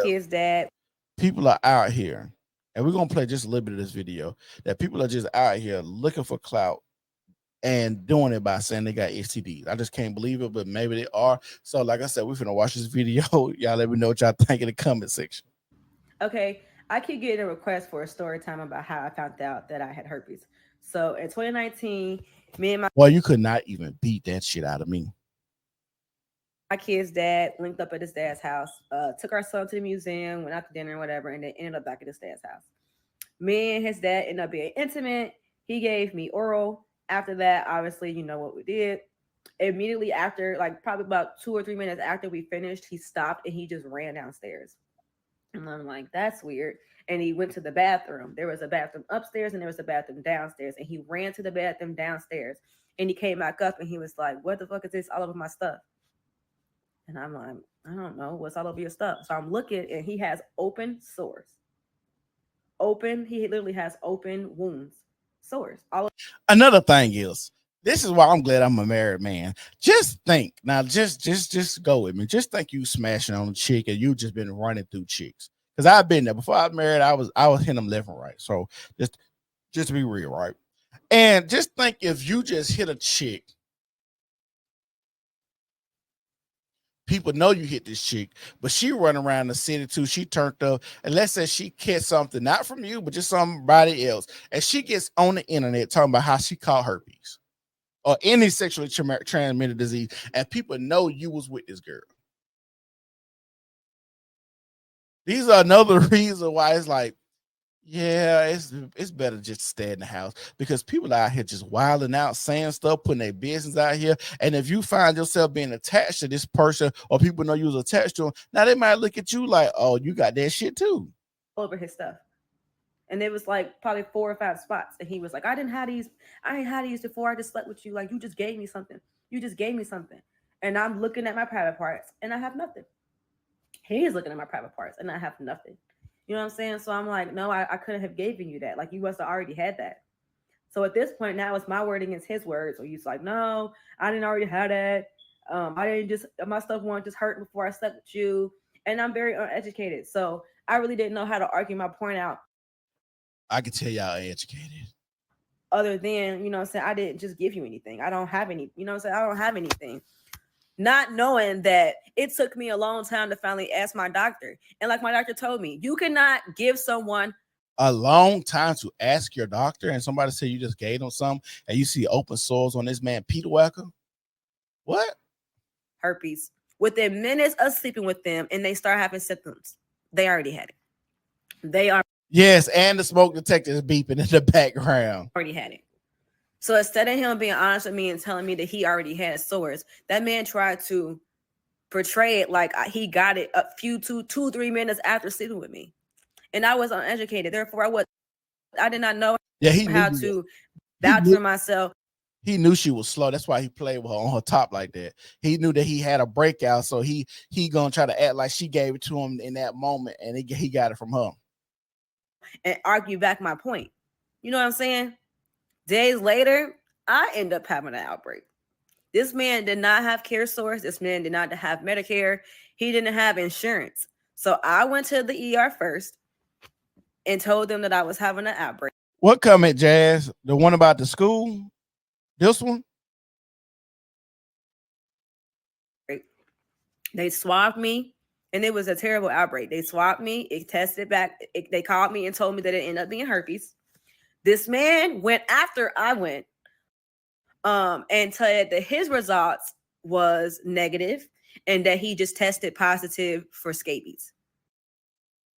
Kid's dad. People are out here, and we're gonna play just a little bit of this video. That people are just out here looking for clout and doing it by saying they got STDs. I just can't believe it, but maybe they are. So, like I said, we're finna watch this video. Y'all let me know what y'all think in the comment section. Okay, I keep getting a request for a story time about how I found out that I had herpes. So in 2019, me and Well, you could not even beat that shit out of me. my kid's dad linked up at his dad's house, took our son to the museum, went out to dinner, whatever, and then ended up back at his dad's house. Me and his dad ended up being intimate. He gave me oral. After that, obviously, you know what we did. Immediately after, like probably about 2 or 3 minutes after we finished, he stopped and he just ran downstairs. And I'm like, that's weird. And he went to the bathroom. There was a bathroom upstairs and there was a bathroom downstairs. And he ran to the bathroom downstairs. And he came back up and he was like, what the fuck is this all over my stuff? And I'm like, I don't know. What's all over your stuff? So I'm looking and he has open sores. He literally has open wounds, sores. Another thing is, this is why I'm glad I'm a married man. Just think now, just go with me. Just think you smashing on a chick and you just been running through chicks. Because I've been there before I was married. I was hitting them left and right. So just to be real, right? And just think if you just hit a chick, people know you hit this chick, but she run around the city too. She turned up, and let's say she catch something, not from you, but just somebody else, and she gets on the internet talking about how she caught herpes or any sexually transmitted disease, and people know you was with this girl. These are another reason why it's like, yeah, it's better just stay in the house, because people out here just wilding out, saying stuff, putting their business out here. And if you find yourself being attached to this person, or people know you was attached to them, now they might look at you like, oh, you got that shit too. Over his stuff. And it was like probably 4 or 5 spots. And he was like, I ain't had these before. I just slept with you. Like, you just gave me something. And I'm looking at my private parts and I have nothing. He's looking at my private parts and I have nothing. You know what I'm saying? So I'm like, no, I couldn't have given you that. Like, you must have already had that. So at this point now it's my word against his word. So he's like, no, I didn't already have that. I didn't just, my stuff wasn't just hurting before I slept with you. And I'm very uneducated. So I really didn't know how to argue my point out. I can tell y'all educated. Other than, you know what I'm saying, I didn't just give you anything. I don't have any, you know what I'm saying? I don't have anything. Not knowing that it took me a long time to finally ask my doctor. And like my doctor told me, you cannot give someone a long time to ask your doctor, and somebody say you just gave them something and you see open sores on this man, Peter Wacker. What? Herpes. Within minutes of sleeping with them and they start having symptoms, they already had it. They are. Yes, and the smoke detector is beeping in the background. Already had it. So instead of him being honest with me and telling me that he already had sores, that man tried to portray it like he got it a few 2-3 minutes after sleeping with me. And I was uneducated. Therefore, I did not know how to vouch for myself. He knew she was slow. That's why he played with her on her top like that. He knew that he had a breakout, so he gonna try to act like she gave it to him in that moment, and he got it from her. And argue back my point. You know what I'm saying? Days later, I end up having an outbreak. This man did not have care source. This man did not have Medicare. He didn't have insurance. So I went to the ER first and told them that I was having an outbreak. What comment, Jazz? The one about the school? This one? They swabbed me, and it was a terrible outbreak. They swabbed me. It tested back. They called me and told me that it ended up being herpes. This man went after I went and said that his results was negative and that he just tested positive for scabies.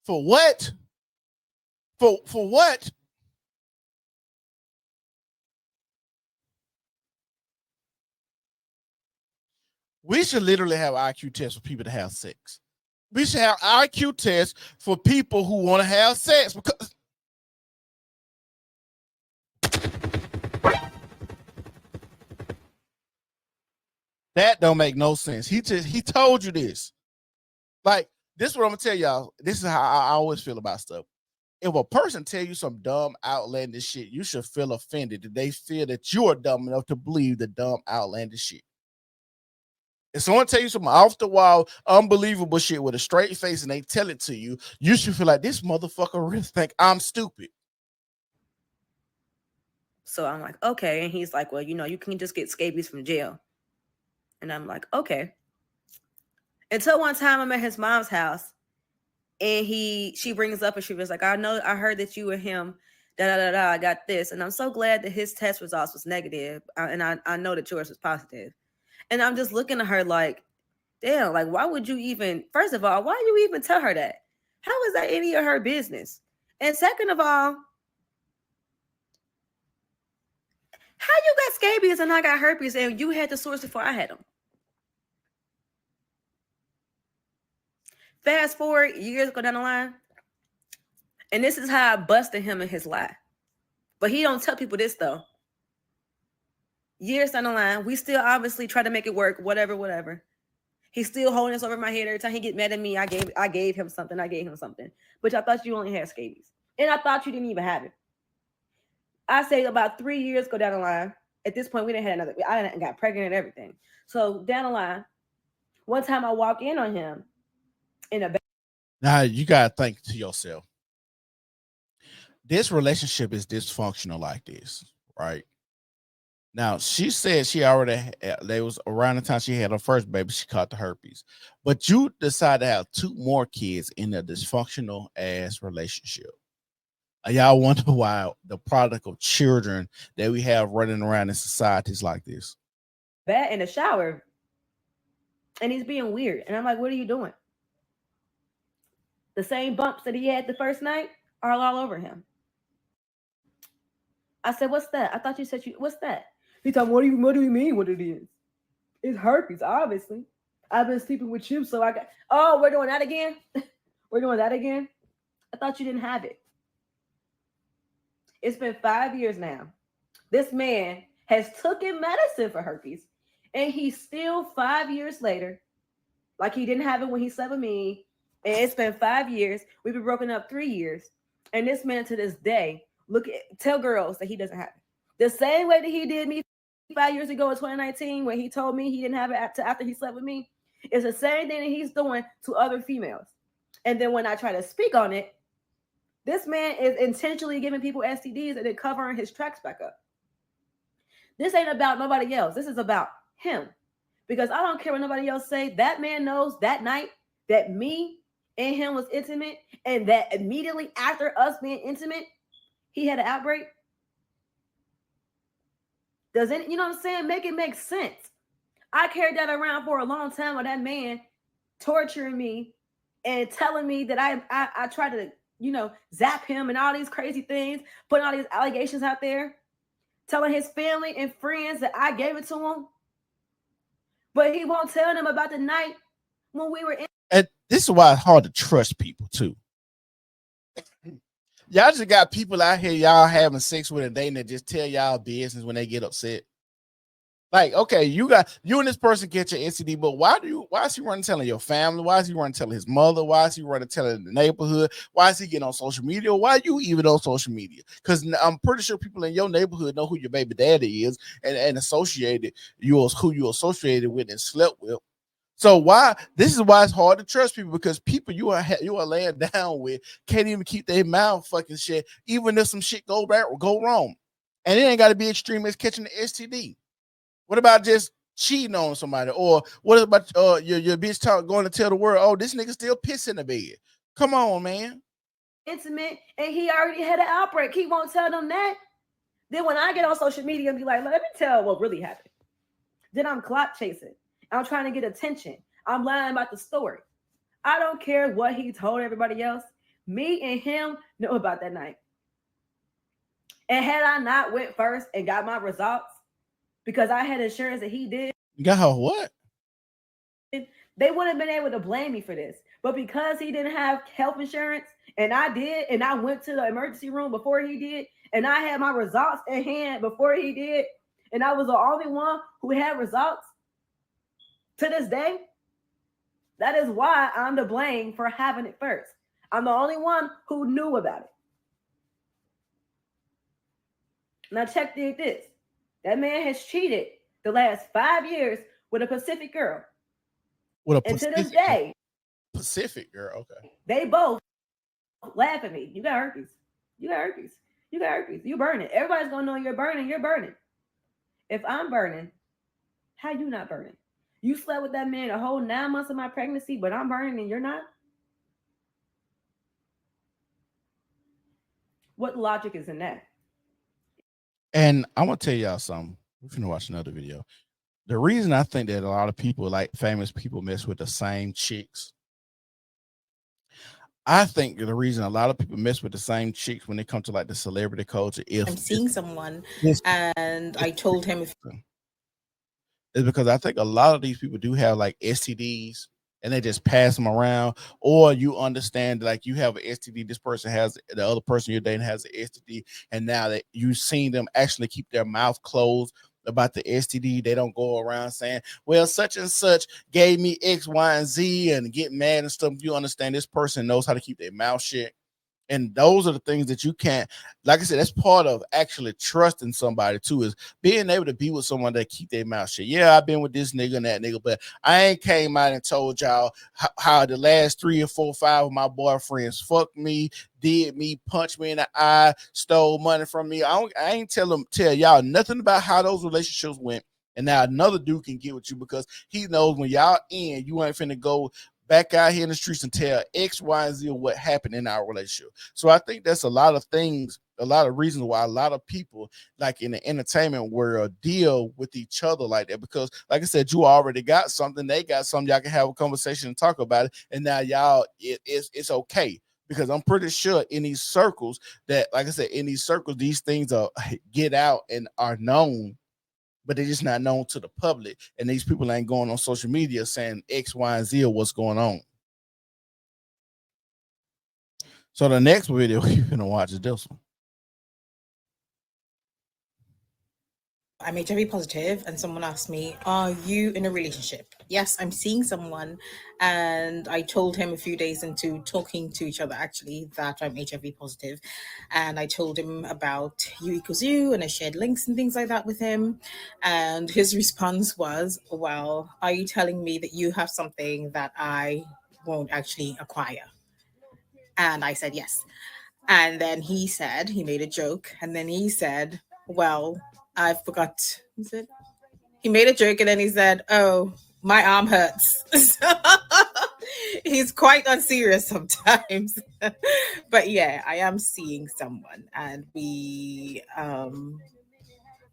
For what? For what? We should literally have IQ tests for people to have sex. We should have IQ tests for people who want to have sex, because that don't make no sense. He told you this. Like, this is what I'm gonna tell y'all. This is how I always feel about stuff. If a person tell you some dumb, outlandish shit, you should feel offended that they feel that you are dumb enough to believe the dumb, outlandish shit. If someone tell you some off the wall, unbelievable shit with a straight face and they tell it to you, you should feel like this motherfucker really think I'm stupid. So I'm like, okay. And he's like, well, you can just get scabies from jail. And I'm like, okay. Until one time I'm at his mom's house and she brings up and she was like, I heard that you and him, da da da da, I got this. And I'm so glad that his test results was negative. And I know that yours was positive. And I'm just looking at her like, damn, like, why would you even, first of all, why you even tell her that? How is that any of her business? And second of all, how you got scabies and I got herpes and you had the source before I had them? Fast forward, years go down the line, and this is how I busted him in his lie. But he don't tell people this though. Years down the line, we still obviously try to make it work, whatever. He's still holding this over my head every time he get mad at me. I gave him something. But I thought you only had scabies. And I thought you didn't even have it. I say about 3 years go down the line. At this point, we didn't have another. I got pregnant and everything. So down the line, one time I walk in on him in a. Now you gotta think to yourself, this relationship is dysfunctional like this, right? Now she said she already they was around the time she had her first baby, she caught the herpes. But you decide to have 2 more kids in a dysfunctional ass relationship. Y'all wonder why the product of children that we have running around in societies like this. Bed in the shower, and he's being weird. And I'm like, what are you doing? The same bumps that he had the first night are all over him. I said, what's that? I thought you said what's that? He told me, what do you mean what it is? It's herpes, obviously. I've been sleeping with you, so we're doing that again? We're doing that again? I thought you didn't have it. It's been 5 years now. This man has taken medicine for herpes, and he's still 5 years later, like he didn't have it when he slept with me. And it's been 5 years. We've been broken up 3 years. And this man to this day, tell girls that he doesn't have it. The same way that he did me 5 years ago in 2019 when he told me he didn't have it after he slept with me. It's the same thing that he's doing to other females. And then when I try to speak on it, this man is intentionally giving people STDs and then covering his tracks back up. This ain't about nobody else. This is about him. Because I don't care what nobody else say. That man knows that night that me and him was intimate, and that immediately after us being intimate, he had an outbreak. Doesn't, you know what I'm saying? Make it make sense. I carried that around for a long time with that man torturing me and telling me that I tried to, zap him and all these crazy things, putting all these allegations out there, telling his family and friends that I gave it to him. But he won't tell them about the night when we were in. And this is why it's hard to trust people too. Y'all just got people out here y'all having sex with and dating that just tell y'all business when they get upset. Like, okay, you and this person get your STD, but why is he running telling your family? Why is he running telling his mother? Why is he running telling the neighborhood? Why is he getting on social media? Why are you even on social media? Because I'm pretty sure people in your neighborhood know who your baby daddy is and associated who you associated with and slept with. So this is why it's hard to trust people, because people you are laying down with can't even keep their mouth fucking shit, even if some shit go wrong. And it ain't got to be extreme as catching the STD. What about just cheating on somebody? Or what about your bitch going to tell the world, oh, this nigga still piss in the bed? Come on, man. Intimate, and he already had an outbreak. He won't tell them that. Then when I get on social media and be like, let me tell what really happened. Then I'm clock chasing. I'm trying to get attention. I'm lying about the story. I don't care what he told everybody else. Me and him know about that night. And had I not went first and got my results, because I had insurance that he did. You got her what? They wouldn't have been able to blame me for this. But because he didn't have health insurance and I did, and I went to the emergency room before he did, and I had my results in hand before he did, and I was the only one who had results to this day, that is why I'm to blame for having it first. I'm the only one who knew about it. Now check this. That man has cheated the last 5 years with a Pacific girl. With a And to this Pacific, day, Pacific girl. Okay. they both laugh at me. You got herpes. You got herpes. You got herpes. You burning. Everybody's gonna know you're burning. You're burning. If I'm burning, how you not burning? You slept with that man a whole 9 months of my pregnancy, but I'm burning and you're not? What logic is in that? And I'm gonna tell y'all something. We're gonna watch another video. The reason I think that a lot of people, like famous people, mess with the same chicks. I think the reason a lot of people mess with the same chicks when they come to like the celebrity culture I'm seeing someone is and I told him if because I think a lot of these people do have like STDs and they just pass them around, or you understand like you have an STD, this person has, the other person you're dating has an STD, and now that you've seen them actually keep their mouth closed about the STD, they don't go around saying, well, such and such gave me X, Y, and Z and get mad and stuff. You understand this person knows how to keep their mouth shut. And those are the things that you can't, like I said, that's part of actually trusting somebody too, is being able to be with someone that keep their mouth shut. Yeah, I've been with this nigga and that nigga, but I ain't came out and told y'all how the last 3 or 4 or 5 of my boyfriends fucked me, did me, punched me in the eye, stole money from me. I ain't tell y'all nothing about how those relationships went. And now another dude can get with you because he knows when y'all in, you ain't finna go back out here in the streets and tell X, Y, and Z what happened in our relationship. So I think that's a lot of things, a lot of reasons why a lot of people like in the entertainment world deal with each other like that. Because like I said, you already got something, they got something, y'all can have a conversation and talk about it. And now y'all, it's okay. Because I'm pretty sure in these circles that, like I said, in these circles, these things are get out and are known, but they're just not known to the public. And these people ain't going on social media saying X, Y, and Z or what's going on. So the next video you're gonna watch is this one. I'm HIV positive and someone asked me, are you in a relationship? Yes, I'm seeing someone. And I told him a few days into talking to each other, actually, that I'm HIV positive. And I told him about U equals U, and I shared links and things like that with him. And his response was, well, are you telling me that you have something that I won't actually acquire? And I said, yes. And then he said, he made a joke. And then he said, well, I forgot. He made a joke and then he said, oh, my arm hurts. He's quite unserious sometimes. But yeah, I am seeing someone and we're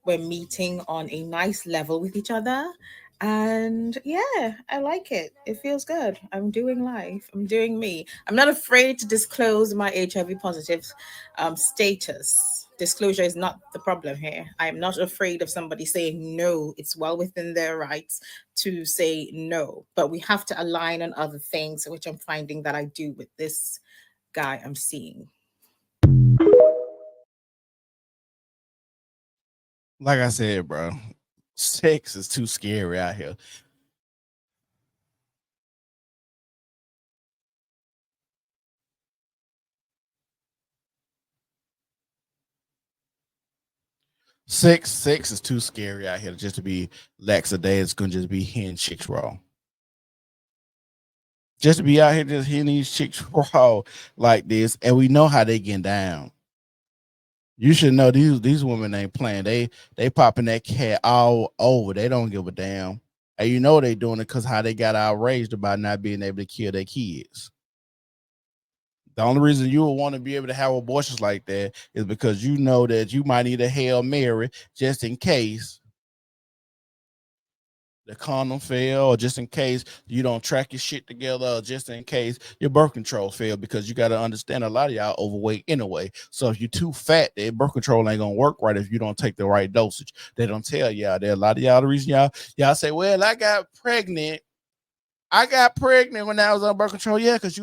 meeting on a nice level with each other. And yeah, I like it. It feels good. I'm doing life. I'm doing me. I'm not afraid to disclose my HIV positive status. Disclosure is not the problem here. I am not afraid of somebody saying no. It's well within their rights to say no. But we have to align on other things, which I'm finding that I do with this guy I'm seeing. Like I said, bro, sex is too scary out here. Sex is too scary out here just to be laxadays. It's gonna just be hitting chicks raw. Just to be out here just hitting these chicks raw like this, and we know how they get down. You should know these women ain't playing. They popping that cat all over. They don't give a damn. And you know they doing it because how they got outraged about not being able to kill their kids. The only reason you would want to be able to have abortions like that is because you know that you might need a Hail Mary just in case the condom fail, or just in case you don't track your shit together, or just in case your birth control fail, because you got to understand a lot of y'all overweight anyway. So if you're too fat, that birth control ain't gonna work right if you don't take the right dosage. They don't tell y'all. There are a lot of y'all, the reason y'all say, well, I got pregnant when I was on birth control. Yeah, because you